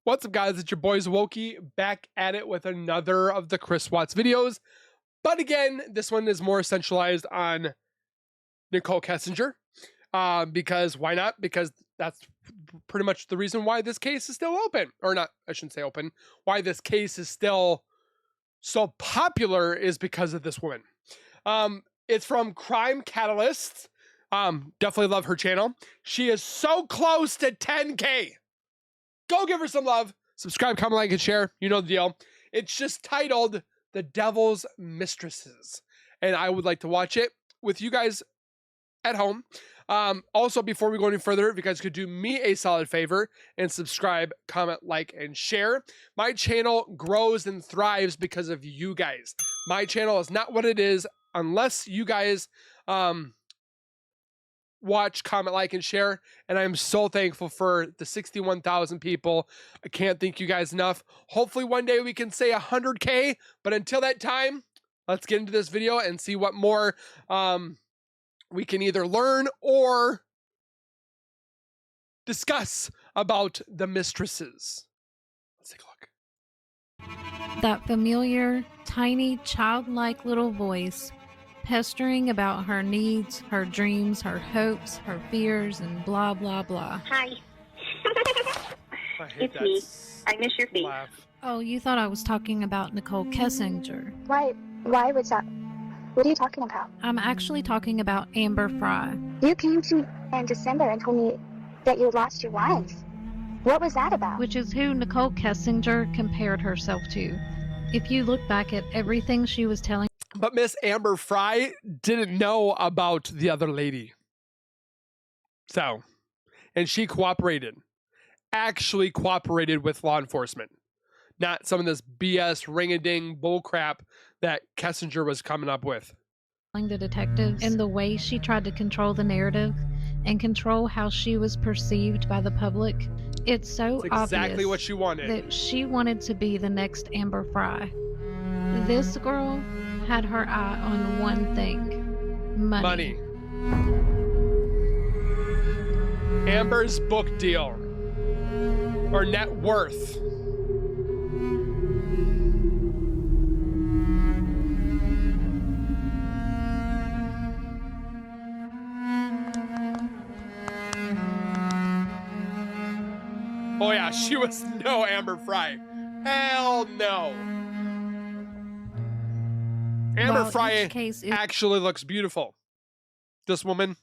What's up, guys? It's your boys Wokey back at it with another of the Chris Watts videos. But again, this one is more centralized on Nichol Kessinger. Because why not? Because that's pretty much the reason why this case is still open. Or not, I shouldn't say open. Why this case is still so popular is because of this woman. It's from Crime Catalyst. Definitely love her channel. She is so close to 10K. Go give her some love. Subscribe, comment, like, and share. You know the deal. It's just titled The Devil's MiStReSs. And I would like to watch it with you guys at home. Also, before we go any further, if you guys could do me a solid favor and subscribe, comment, like, and share. My channel grows and thrives because of you guys. My channel is not what it is unless you guys watch, comment, like, and share. And I'm so thankful for the 61,000 people. I can't thank you guys enough. Hopefully one day we can say 100K, but until that time, let's get into this video and see what more we can either learn or discuss about the MiStReSs. Let's take a look. That familiar, tiny, childlike little voice pestering about her needs, her dreams, her hopes, her fears, and blah, blah, blah. Hi. It's me. I miss your face. Laugh. Oh, you thought I was talking about Nichol Kessinger. Why was that? What are you talking about? I'm actually talking about Amber Frey. You came to me in December and told me that you lost your wife. What was that about? Which is who Nichol Kessinger compared herself to. If you look back at everything she was telling, But Miss Amber Frey didn't know about the other lady. So, and she cooperated. Actually cooperated with law enforcement. Not some of this BS ring-a-ding bullcrap that Kessinger was coming up with. the detectives, and the way she tried to control the narrative and control how she was perceived by the public, it's so That's exactly obvious what she wanted. that she wanted to be the next Amber Frey. This girl had her eye on one thing: money. Amber's book deal. Or net worth. Oh yeah, she was no Amber Frey. Hell no. Amber While Frey each case is actually looks beautiful. This woman,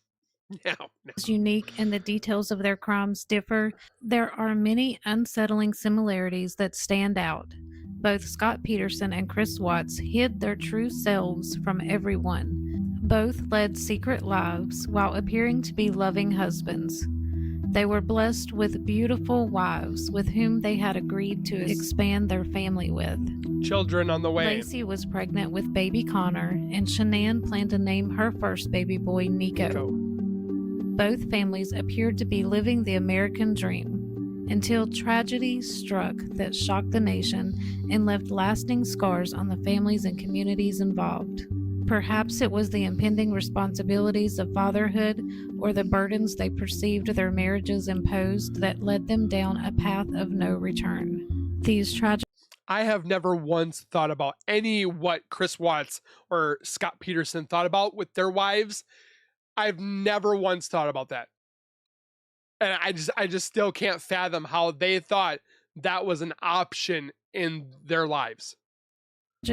no. unique and the details of their crimes differ, there are many unsettling similarities that stand out. Both Scott Peterson and Chris Watts hid their true selves from everyone. Both led secret lives while appearing to be loving husbands. They were blessed with beautiful wives with whom they had agreed to expand their family with. Children on the way. Lacey was pregnant with baby Connor, and Shanann planned to name her first baby boy Nico. Both families appeared to be living the American dream until tragedy struck that shocked the nation and left lasting scars on the families and communities involved. Perhaps it was the impending responsibilities of fatherhood or the burdens they perceived their marriages imposed that led them down a path of no return. These tragic I have never once thought about what Chris Watts or Scott Peterson thought about with their wives. I've never once thought about that. And I just still can't fathom how they thought that was an option in their lives.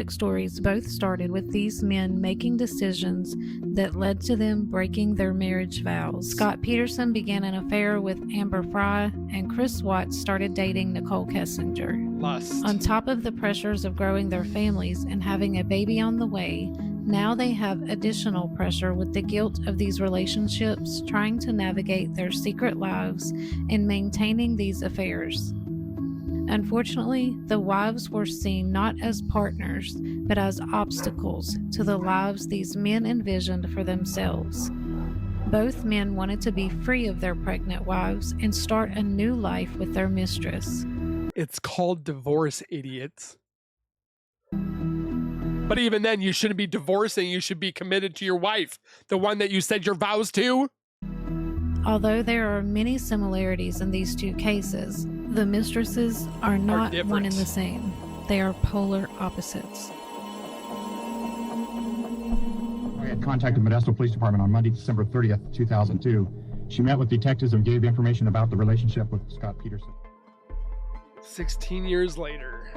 stories both started with these men making decisions that led to them breaking their marriage vows. Scott Peterson began an affair with Amber Frey, and Chris Watts started dating Nichol Kessinger. Lust. On top of the pressures of growing their families and having a baby on the way, now they have additional pressure with the guilt of these relationships, trying to navigate their secret lives and maintaining these affairs. Unfortunately, the wives were seen not as partners, but as obstacles to the lives these men envisioned for themselves. Both men wanted to be free of their pregnant wives and start a new life with their mistress. It's called divorce, idiots. But even then, you shouldn't be divorcing. You should be committed to your wife, the one that you said your vows to. Although there are many similarities in these two cases, The MiStReSs are not different. one and the same. They are polar opposites. I had contacted Modesto Police Department on Monday, December 30th, 2002. She met with detectives and gave information about the relationship with Scott Peterson. 16 years later.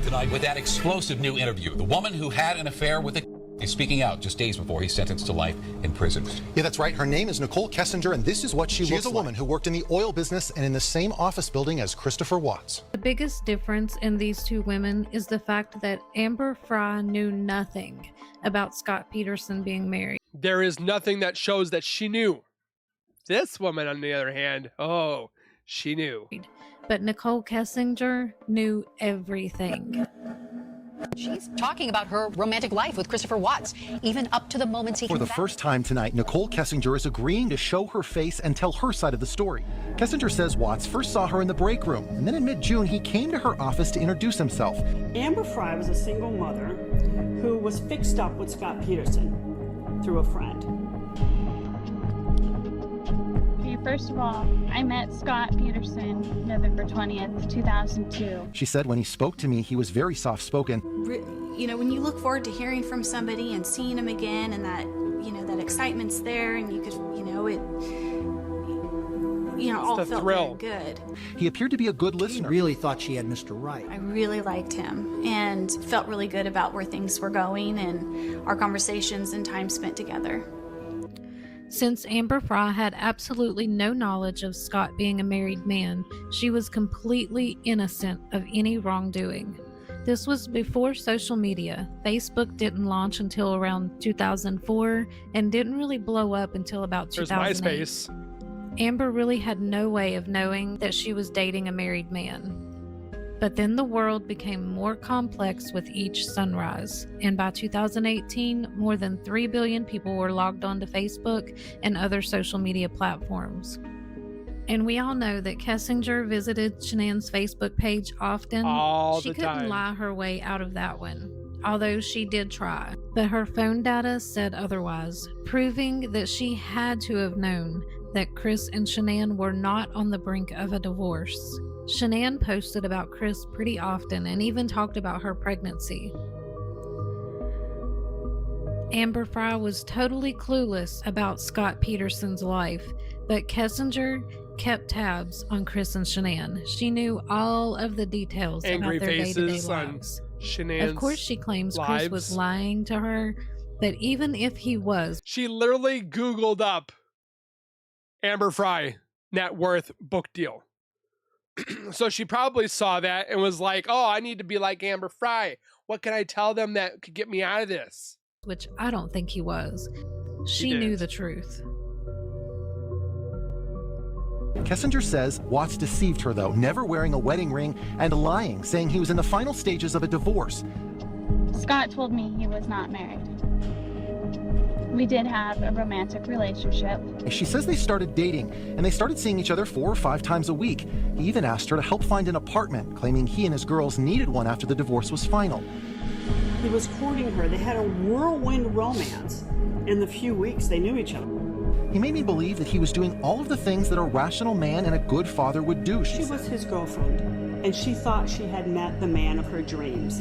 Tonight with that explosive new interview. The woman who had an affair with a is speaking out just days before he's sentenced to life in prison. Yeah, that's right. Her name is Nichol Kessinger, and this is what she looks like. She is a woman who worked in the oil business and in the same office building as Christopher Watts. The biggest difference in these two women is the fact that Amber Frey knew nothing about Scott Peterson being married. There is nothing that shows that she knew. This woman, on the other hand, oh, she knew. But Nichol Kessinger knew everything. She's talking about her romantic life with Christopher Watts, even up to the moments he For the first time tonight, Nichol Kessinger is agreeing to show her face and tell her side of the story. Kessinger says Watts first saw her in the break room, and then in mid-June, he came to her office to introduce himself. Amber Frey was a single mother who was fixed up with Scott Peterson through a friend. First of all, I met Scott Peterson November 20th, 2002. She said when he spoke to me, he was very soft-spoken. You know, when you look forward to hearing from somebody and seeing them again, and that, you know, that excitement's there, and you could, you know, it, you know, all felt very good. He appeared to be a good listener. He really thought she had Mr. Right. I really liked him and felt really good about where things were going and our conversations and time spent together. Since Amber Frey had absolutely no knowledge of Scott being a married man, she was completely innocent of any wrongdoing. This was before social media. Facebook didn't launch until around 2004 and didn't really blow up until about 2008. There's MySpace. Amber really had no way of knowing that she was dating a married man. But then the world became more complex with each sunrise, and by 2018, more than 3 billion people were logged onto Facebook and other social media platforms. And we all know that Kessinger visited Shanann's Facebook page often. She couldn't lie her way out of that one, although she did try. But her phone data said otherwise, proving that she had to have known that Chris and Shanann were not on the brink of a divorce. Shanann posted about Chris pretty often and even talked about her pregnancy. Amber Frey was totally clueless about Scott Peterson's life, but Kessinger kept tabs on Chris and Shanann. She knew all of the details about their day-to-day lives. Of course, she claims Chris was lying to her, but even if he was... She literally Googled up Amber Frey net worth book deal. So she probably saw that and was like, oh, I need to be like Amber Frey. What can I tell them that could get me out of this? Which I don't think he was. She knew the truth. Kessinger says Watts deceived her, though, never wearing a wedding ring and lying, saying he was in the final stages of a divorce. Scott told me he was not married. We did have a romantic relationship. She says they started dating, and they started seeing each other 4 or 5 times a week. He even asked her to help find an apartment, claiming he and his girls needed one after the divorce was final. He was courting her. They had a whirlwind romance in the few weeks they knew each other. He made me believe that he was doing all of the things that a rational man and a good father would do, she said. She was his girlfriend, and she thought she had met the man of her dreams.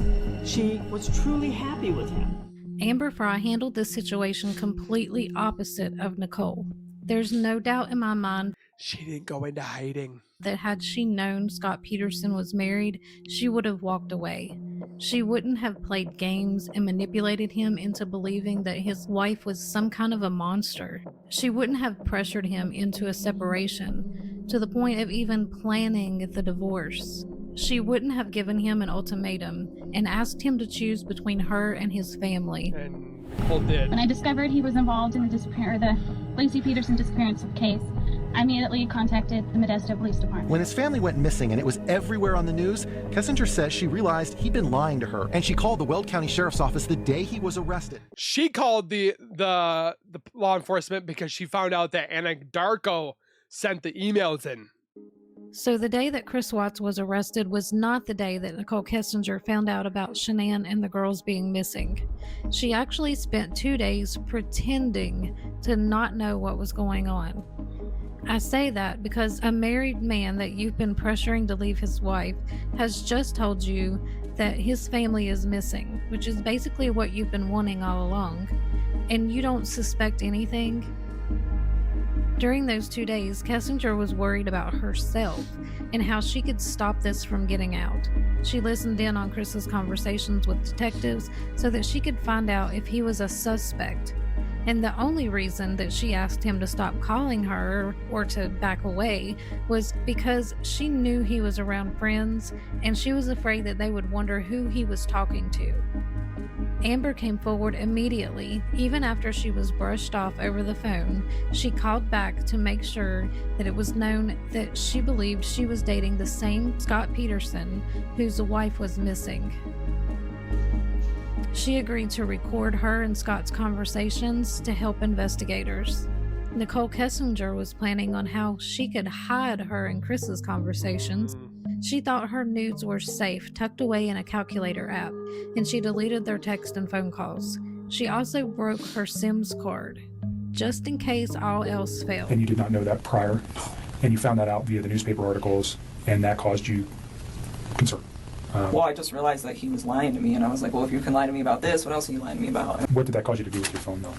She was truly happy with him. Amber Frey handled this situation completely opposite of Nichol. There's no doubt in my mind she didn't go into hiding. That had she known Scott Peterson was married, she would have walked away. She wouldn't have played games and manipulated him into believing that his wife was some kind of a monster. She wouldn't have pressured him into a separation, to the point of even planning the divorce. She wouldn't have given him an ultimatum and asked him to choose between her and his family. And Nicole did. When I discovered he was involved in the Lacey Peterson disappearance case, I immediately contacted the Modesto Police Department. When his family went missing and it was everywhere on the news, Kessinger says she realized he'd been lying to her, and she called the Weld County Sheriff's Office the day he was arrested. She called the law enforcement because she found out that Anna Darko sent the emails in. So the day that Chris Watts was arrested was not the day that Nichol Kessinger found out about Shanann and the girls being missing. She actually spent 2 days pretending to not know what was going on. I say that because a married man that you've been pressuring to leave his wife has just told you that his family is missing, which is basically what you've been wanting all along, and you don't suspect anything. During those 2 days, Kessinger was worried about herself and how she could stop this from getting out. She listened in on Chris's conversations with detectives so that she could find out if he was a suspect. And the only reason that she asked him to stop calling her or to back away was because she knew he was around friends and she was afraid that they would wonder who he was talking to. Amber came forward immediately, even after she was brushed off over the phone. She called back to make sure that it was known that she believed she was dating the same Scott Peterson whose wife was missing. She agreed to record her and Scott's conversations to help investigators. Nichol Kessinger was planning on how she could hide her and Chris's conversations. She thought her nudes were safe, tucked away in a calculator app, and she deleted their text and phone calls. She also broke her SIMS card, just in case all else failed. And you did not know that prior, and you found that out via the newspaper articles, and that caused you concern. Well, I just realized that he was lying to me, and I was like, well, if you can lie to me about this, what else are you lying to me about? What did that cause you to do with your phone, though?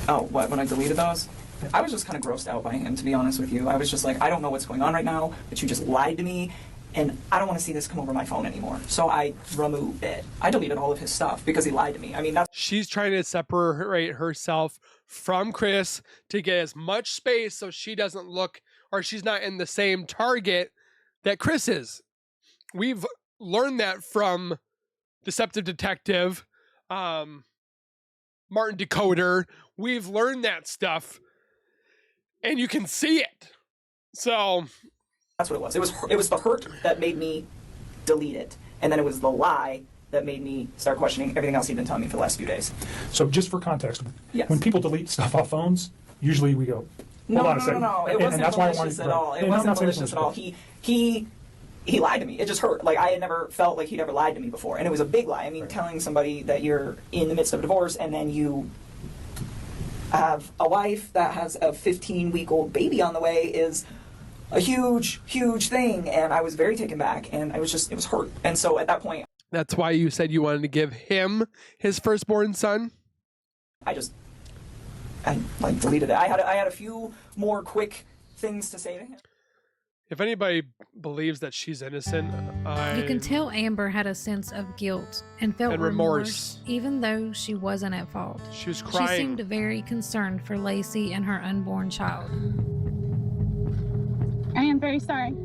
Oh, what, when I deleted those? I was just kind of grossed out by him, to be honest with you. I was just like, I don't know what's going on right now, but you just lied to me, and I don't want to see this come over my phone anymore. So I removed it. I deleted all of his stuff because he lied to me. I mean, that's... She's trying to separate herself from Chris to get as much space so she doesn't look, or she's not in the same target that Chris is. We've learned that from Deceptive Detective, Martin Decoder. We've learned that stuff, and you can see it. So that's what it was. It was the hurt that made me delete it, and then it was the lie that made me start questioning everything else he'd been telling me for the last few days. So just for context, yes. When people delete stuff off phones, usually we go, no. It wasn't malicious at all. It wasn't malicious at all. He lied to me. It just hurt. Like, I had never felt like he'd ever lied to me before. And it was a big lie. I mean, telling somebody that you're in the midst of a divorce and then you have a wife that has a 15-week-old baby on the way is a huge, huge thing. And I was very taken back, and it was hurt. And so at that point... That's why you said you wanted to give him his firstborn son? I deleted it. I had a few more quick things to say to him. If anybody believes that she's innocent, you can tell Amber had a sense of guilt and felt remorse, even though she wasn't at fault. She was crying. She seemed very concerned for Lacey and her unborn child. I am very sorry.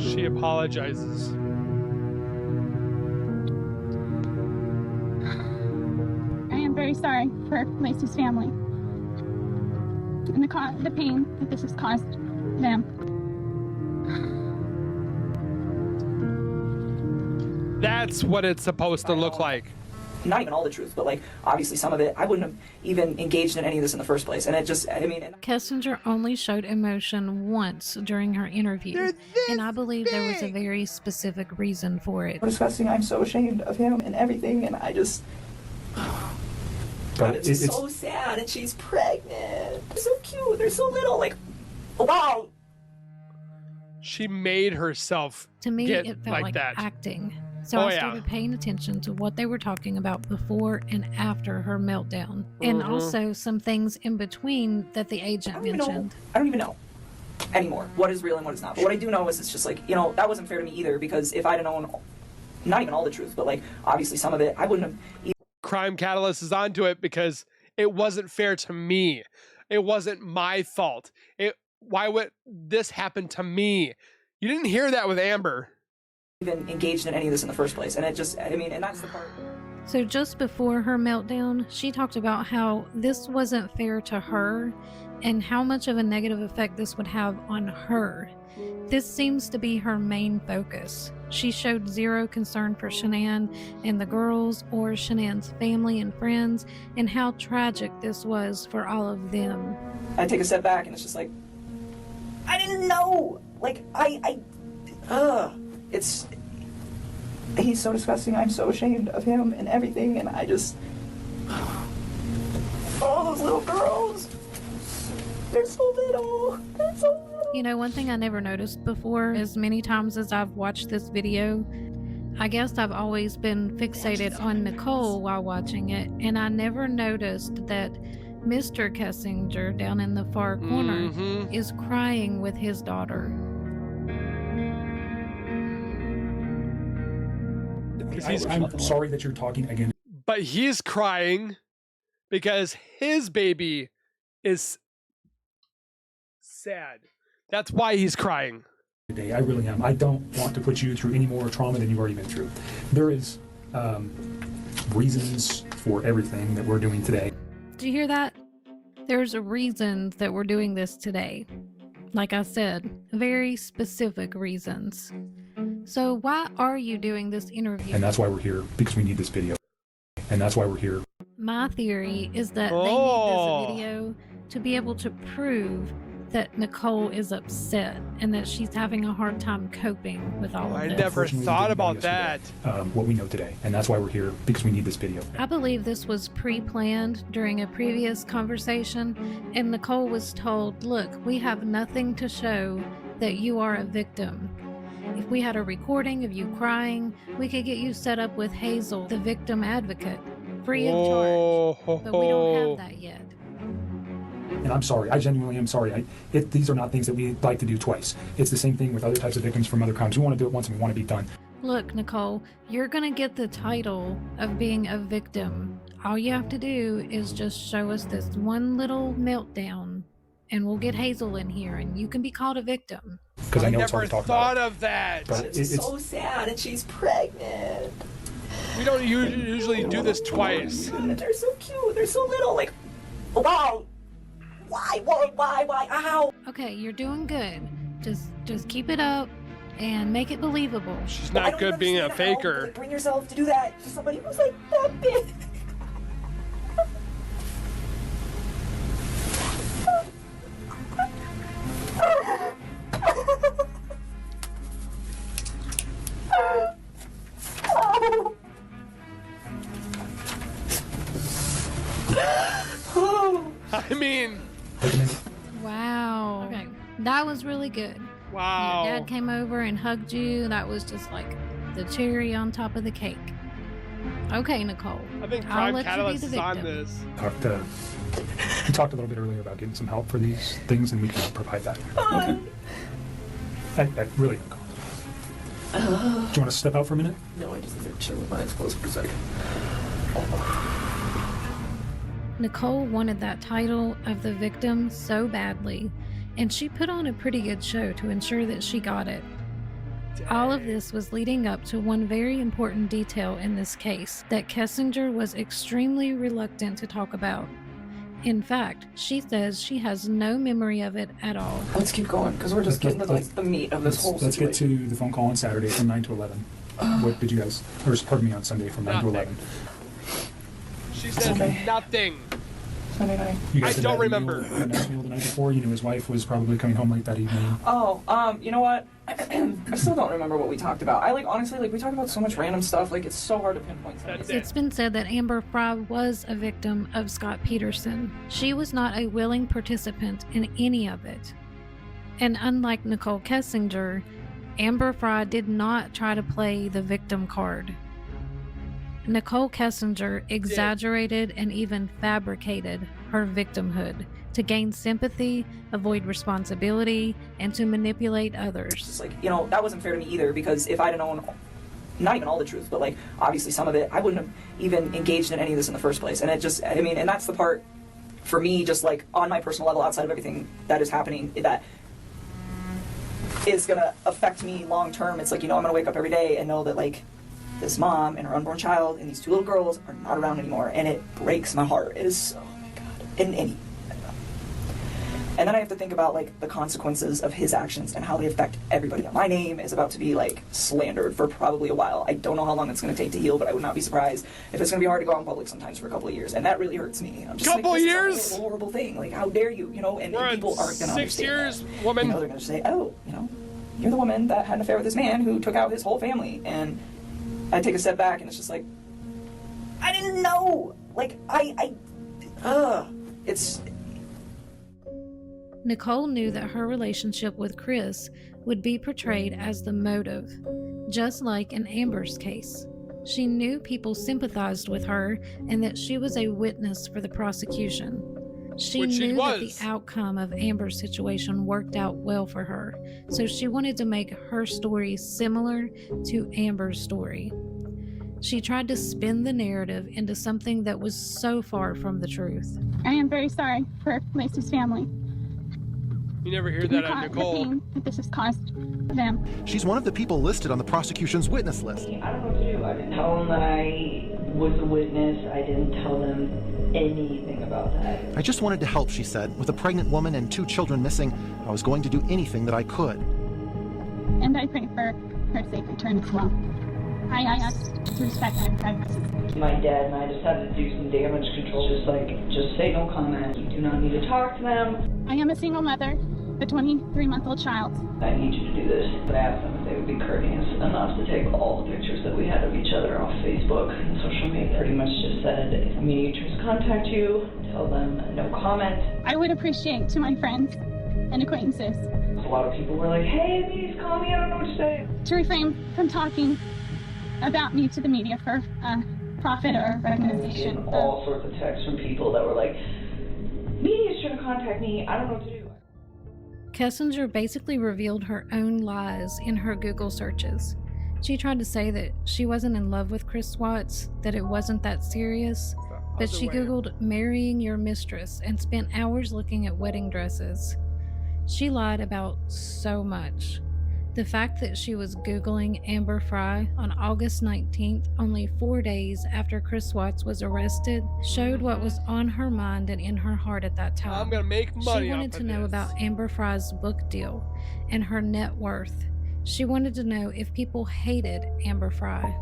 She apologizes. Very sorry for Lacey's family and the pain that this has caused them. That's what it's supposed to look like. Not even all the truth, but like obviously some of it. I wouldn't have even engaged in any of this in the first place, and it just, I mean. Kessinger only showed emotion once during her interview, and I believe there was a very specific reason for it. Disgusting. I'm so ashamed of him and everything, and I just. But it's so sad, and she's pregnant. They're so cute. They're so little. Like, wow. She made herself to me, get it felt like that. Acting. So I started paying attention to what they were talking about before and after her meltdown, and also some things in between that the agent mentioned. I don't even know anymore what is real and what is not. But what I do know is it's just like, that wasn't fair to me either, because if I'd have known, not even all the truth, but like obviously some of it, I wouldn't have. Crime Catalyst is onto it because it wasn't fair to me. It wasn't my fault. Why would this happen to me? You didn't hear that with Amber. Even engaged in any of this in the first place, and it just, I mean, and that's the part. So just before her meltdown, she talked about how this wasn't fair to her and how much of a negative effect this would have on her. This seems to be her main focus. She showed zero concern for Shanann and the girls or Shanann's family and friends, and how tragic this was for all of them. I take a step back and it's just like, I didn't know. like, he's so disgusting. I'm so ashamed of him and everything, and I just, oh, those little girls, they're so little, they're so little. You know, one thing I never noticed before, as many times as I've watched this video, I guess I've always been fixated on Nichol while watching it, and I never noticed that Mr. Kessinger down in the far corner is crying with his daughter. I'm sorry that you're talking again. But he's crying because his baby is sad. That's why he's crying. Today, I really am. I don't want to put you through any more trauma than you've already been through. There is reasons for everything that we're doing today. Do you hear that? There's reasons that we're doing this today. Like I said, very specific reasons. So why are you doing this interview? And that's why we're here, because we need this video. And that's why we're here. My theory is that they need this video to be able to prove that Nichol is upset and that she's having a hard time coping with all of this. I never thought about that. What we know today, and that's why we're here, because we need this video. I believe this was pre-planned during a previous conversation, and Nichol was told, look, we have nothing to show that you are a victim. If we had a recording of you crying, we could get you set up with Hazel, the victim advocate, free of charge. But we don't have that yet. And I'm sorry, I genuinely am sorry. These are not things that we like to do twice. It's the same thing with other types of victims from other crimes. We want to do it once and we want to be done. Look, Nichol, you're going to get the title of being a victim. All you have to do is just show us this one little meltdown, and we'll get Hazel in here, and you can be called a victim. Because I know it's hard to talk about. I never thought of that. But it's so sad, and she's pregnant. We don't usually do this twice. They're so cute. They're so little. Like, wow. Why? Ow! Okay, you're doing good. Just keep it up and make it believable. She's not good being a faker. Like, bring yourself to do that to somebody who's like that big. I mean, wow. Okay, that was really good. Wow. Your dad came over and hugged you. That was just like the cherry on top of the cake. Okay, Nichol. I think I'll Crime let Catalyst you be is the on victim. this. We talked a little bit earlier about getting some help for these things, and we can provide that. Okay. I really don't. Do you want to step out for a minute? No, I just need to chill with my eyes closed for a second. Nichol wanted that title of the victim so badly, and she put on a pretty good show to ensure that she got it. All of this was leading up to one very important detail in this case that Kessinger was extremely reluctant to talk about. In fact, she says she has no memory of it at all. Let's keep going, because we're just getting to like the meat of this whole situation. Let's get to the phone call on Saturday from 9 to 11. What did you guys, or pardon me, on Sunday from 9 to 11. She said nothing. Sunday night. I don't remember. The next meal the night before, you knew his wife was probably coming home late that evening. Oh, you know what? I still don't remember what we talked about. Honestly, we talked about so much random stuff, it's so hard to pinpoint something. It's been said that Amber Frey was a victim of Scott Peterson. She was not a willing participant in any of it. And unlike Nichol Kessinger, Amber Frey did not try to play the victim card. Nichol Kessinger exaggerated and even fabricated her victimhood to gain sympathy, avoid responsibility, and to manipulate others. It's like, that wasn't fair to me either, because if I'd have known, not even all the truth, but obviously some of it, I wouldn't have even engaged in any of this in the first place. And it just, and that's the part for me, just on my personal level, outside of everything that is happening, that is gonna affect me long term. It's I'm gonna wake up every day and know that this mom and her unborn child and these two little girls are not around anymore, and it breaks my heart. It is, oh my God. And then I have to think about the consequences of his actions and how they affect everybody. My name is about to be slandered for probably a while. I don't know how long it's going to take to heal, but I would not be surprised if it's going to be hard to go out in public sometimes for a couple of years, and that really hurts me. I'm just couple years? This is a horrible thing. How dare you? And people aren't going to understand 6 years, that. woman. They're going to say, oh, you're the woman that had an affair with this man who took out his whole family. And I take a step back and it's just like, I didn't know. Like, it's... Nichol knew that her relationship with Chris would be portrayed as the motive, just like in Amber's case. She knew people sympathized with her and that she was a witness for the prosecution. She knew that the outcome of Amber's situation worked out well for her, so she wanted to make her story similar to Amber's story. She tried to spin the narrative into something that was so far from the truth. I am very sorry for Lacey's family. You never hear that on Nichol. The pain that this has caused them. She's one of the people listed on the prosecution's witness list. I don't know what to do. I didn't tell them that I was a witness. I didn't tell them anything about that. I just wanted to help, she said. With a pregnant woman and 2 children missing, I was going to do anything that I could. And I pray for her safe return as well. I ask to respect my privacy. My dad and I just had to do some damage control. Just say no comment. You do not need to talk to them. I am a single mother, a 23-month-old child. I need you to do this. But I asked them if they would be courteous enough to take all the pictures that we had of each other off Facebook and social media. Pretty much just said, if mediators contact you, tell them no comment. I would appreciate to my friends and acquaintances. A lot of people were like, hey, please call me, I don't know what to say. To refrain from talking about me to the media for profit or recognition. All sorts of texts from people that were like, media's trying to contact me, I don't know what to do. Kessinger basically revealed her own lies in her Google searches. She tried to say that she wasn't in love with Chris Watts, that it wasn't that serious, but she Googled marrying your mistress and spent hours looking at wedding dresses. She lied about so much. The fact that she was Googling Amber Frey on August 19th, only 4 days after Chris Watts was arrested, showed what was on her mind and in her heart at that time. I'm gonna make money. She wanted to know about Amber Frey's book deal and her net worth. She wanted to know if people hated Amber Frey.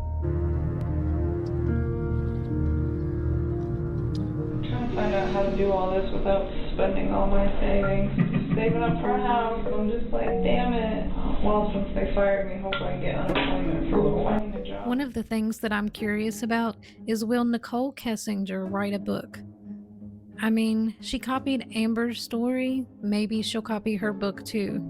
Trying to find out how to do all this without spending all my savings. Saving up for a house. I'm just like, damn it. Well, since they fired me, hope I can get unemployment for a little while. A job. One of the things that I'm curious about is, will Nichol Kessinger write a book? I mean, she copied Amber's story. Maybe she'll copy her book too.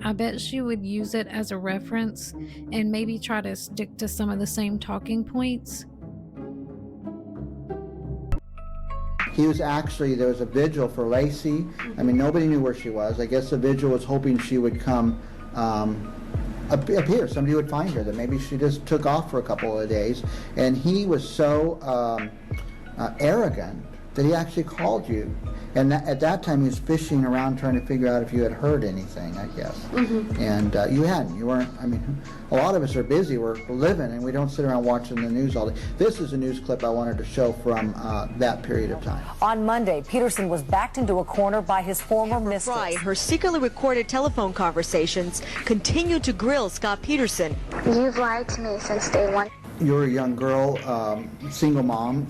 I bet she would use it as a reference and maybe try to stick to some of the same talking points. He was actually, there was a vigil for Lacey. I mean, nobody knew where she was. I guess the vigil was hoping she would come appear. Somebody would find her, that maybe she just took off for a couple of days. And he was so arrogant that he actually called you. And at that time, he was fishing around trying to figure out if you had heard anything, I guess. Mm-hmm. And you hadn't. You weren't. I mean, a lot of us are busy. We're living, and we don't sit around watching the news all day. This is a news clip I wanted to show from that period of time. On Monday, Peterson was backed into a corner by his former mistress. Frey, her secretly recorded telephone conversations continued to grill Scott Peterson. You've lied to me since day one. You're a young girl, single mom,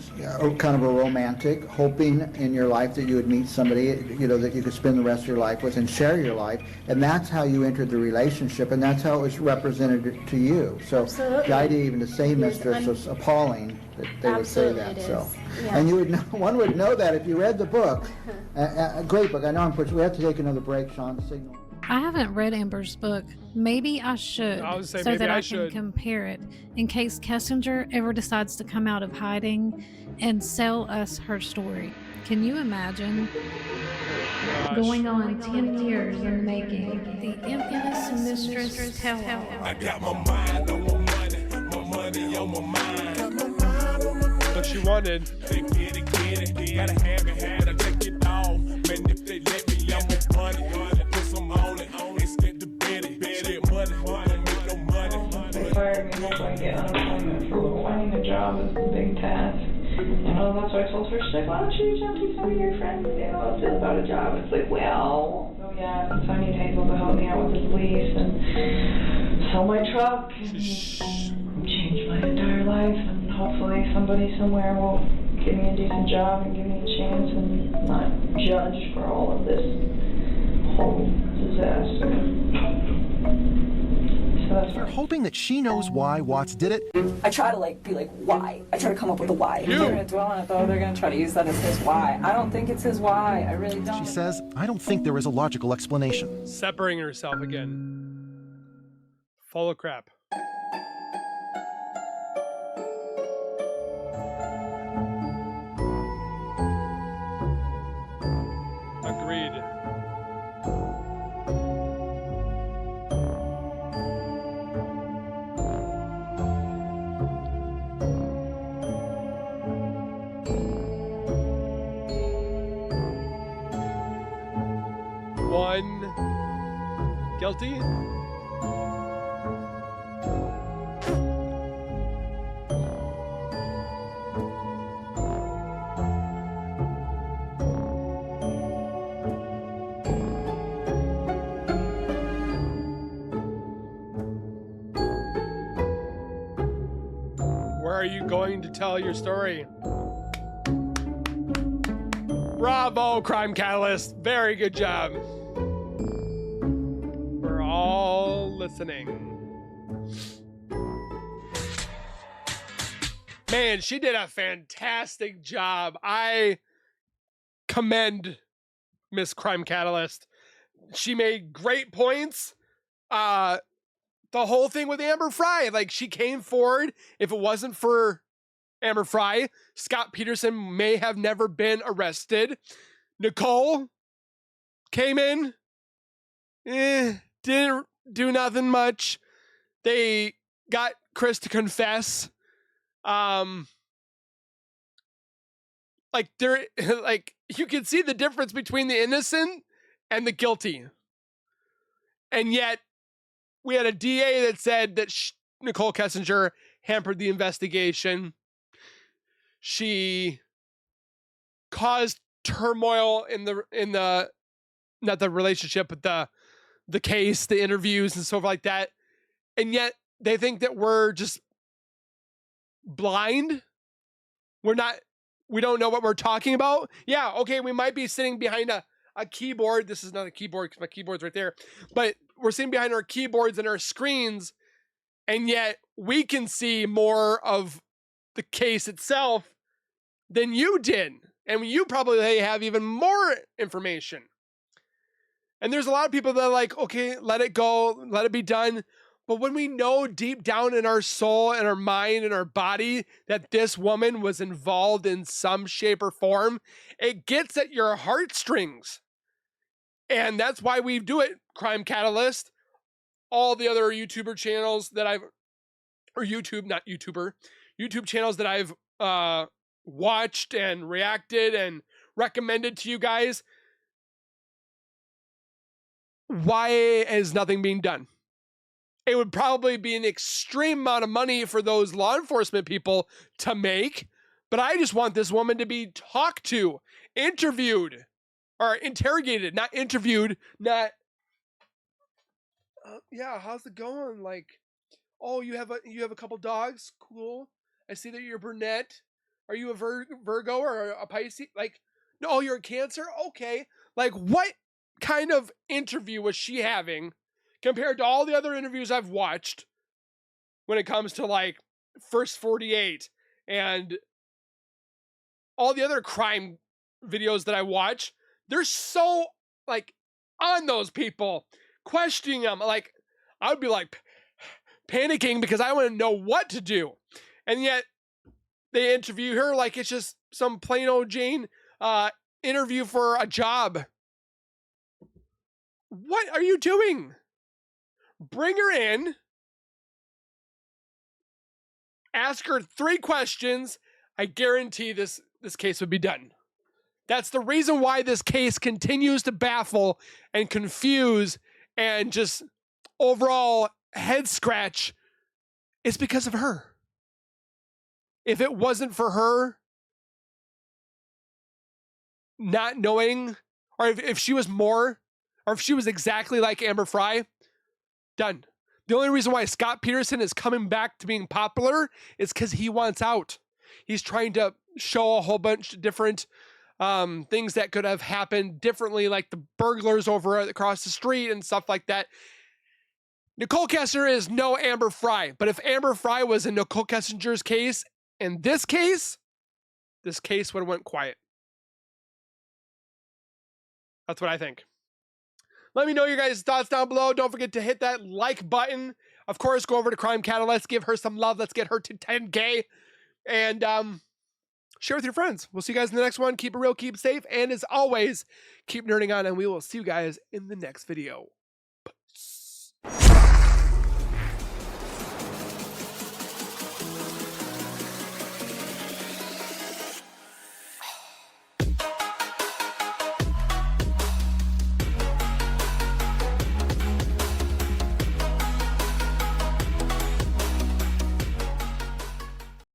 kind of a romantic, hoping in your life that you would meet somebody, you know, that you could spend the rest of your life with and share your life. And that's how you entered the relationship, and that's how it was represented to you. So absolutely. The idea even to say mistress was appalling that they would say that. So, yeah. And you would know, one would know that if you read the book. A great book. I know I'm pushing. We have to take another break, Sean. Signal. I haven't read Amber's book. Maybe I should, so that I can compare it in case Kessinger ever decides to come out of hiding and sell us her story. Can you imagine? Going on 10 years in the making. The infamous MiStReSs tell-all. I got my mind on my money on my mind. What she wanted. They get it. Gotta have it, had to take it all. Man, if they let me, I'm a money. Put some on it. Instead to bet it. Shit, money. Don't make no money. They fired me, hope I get unemployment for a little. Finding a job is a big task. You know, that's why I told her, she's like, why don't you reach out to some of your friends, you know, how to feel about a job? It's like, well, so yeah, so I need Hazel to help me out with this lease and sell my truck and change my entire life, and hopefully somebody somewhere will give me a decent job and give me a chance and not judge for all of this whole disaster. So that's You're hoping that she knows why Watts did it. I try to be like, why? I try to come up with a why. they're going to dwell on it, though. They're going to try to use that as his why. I don't think it's his why. I really don't. She says, I don't think there is a logical explanation. Separating herself again. Full of crap. Agreed. One guilty. Where are you going to tell your story? Bravo, Crime Catalyst. Very good job. We're all listening. Man, she did a fantastic job. I commend Miss Crime Catalyst. She made great points. The whole thing with Amber Frey, she came forward. If it wasn't for Amber Frey, Scott Peterson may have never been arrested. Nichol came in, didn't do nothing much. They got Chris to confess. You can see the difference between the innocent and the guilty. And yet, we had a DA that said that Nichol Kessinger hampered the investigation. She caused turmoil in the not the relationship, but the case, the interviews and stuff like that. And yet they think that we're just blind. We don't know what we're talking about. Yeah, okay, we might be sitting behind a keyboard. This is not a keyboard because my keyboard's right there. But we're sitting behind our keyboards and our screens, and yet we can see more of the case itself than you did. And you probably have even more information. And there's a lot of people that are like, okay, let it go, let it be done. But when we know deep down in our soul and our mind and our body that this woman was involved in some shape or form, it gets at your heartstrings. And that's why we do it, Crime Catalyst. All the other YouTuber channels that YouTube channels that I've watched and reacted and recommended to you guys. Why is nothing being done? It would probably be an extreme amount of money for those law enforcement people to make, but I just want this woman to be talked to, interviewed, or interrogated, not interviewed, not, yeah, how's it going? Oh, you have a couple dogs? Cool. I see that you're brunette. Are you a Virgo or a Pisces? No, you're a Cancer? Okay. What kind of interview was she having compared to all the other interviews I've watched when it comes to First 48 and all the other crime videos that I watch? They're so on those people, questioning them. I would be panicking because I want to know what to do. And yet they interview her like it's just some plain old Jane interview for a job. What are you doing? Bring her in, ask her 3 questions. I guarantee this case would be done. That's the reason why this case continues to baffle and confuse and just overall head scratch. It's because of her. If it wasn't for her not knowing, or if she was more, or if she was exactly like Amber Frey, done. The only reason why Scott Peterson is coming back to being popular is because he wants out. He's trying to show a whole bunch of different things that could have happened differently, like the burglars over across the street and stuff like that. Nichol Kessinger is no Amber Frey, but if Amber Frey was in Nichol Kessinger's case, in this case would have went quiet. That's what I think. Let me know your guys' thoughts down below. Don't forget to hit that like button. Of course, go over to Crime Catalyst. Give her some love. Let's get her to 10K. And share with your friends. We'll see you guys in the next one. Keep it real, keep it safe. And as always, keep nerding on. And we will see you guys in the next video. Peace.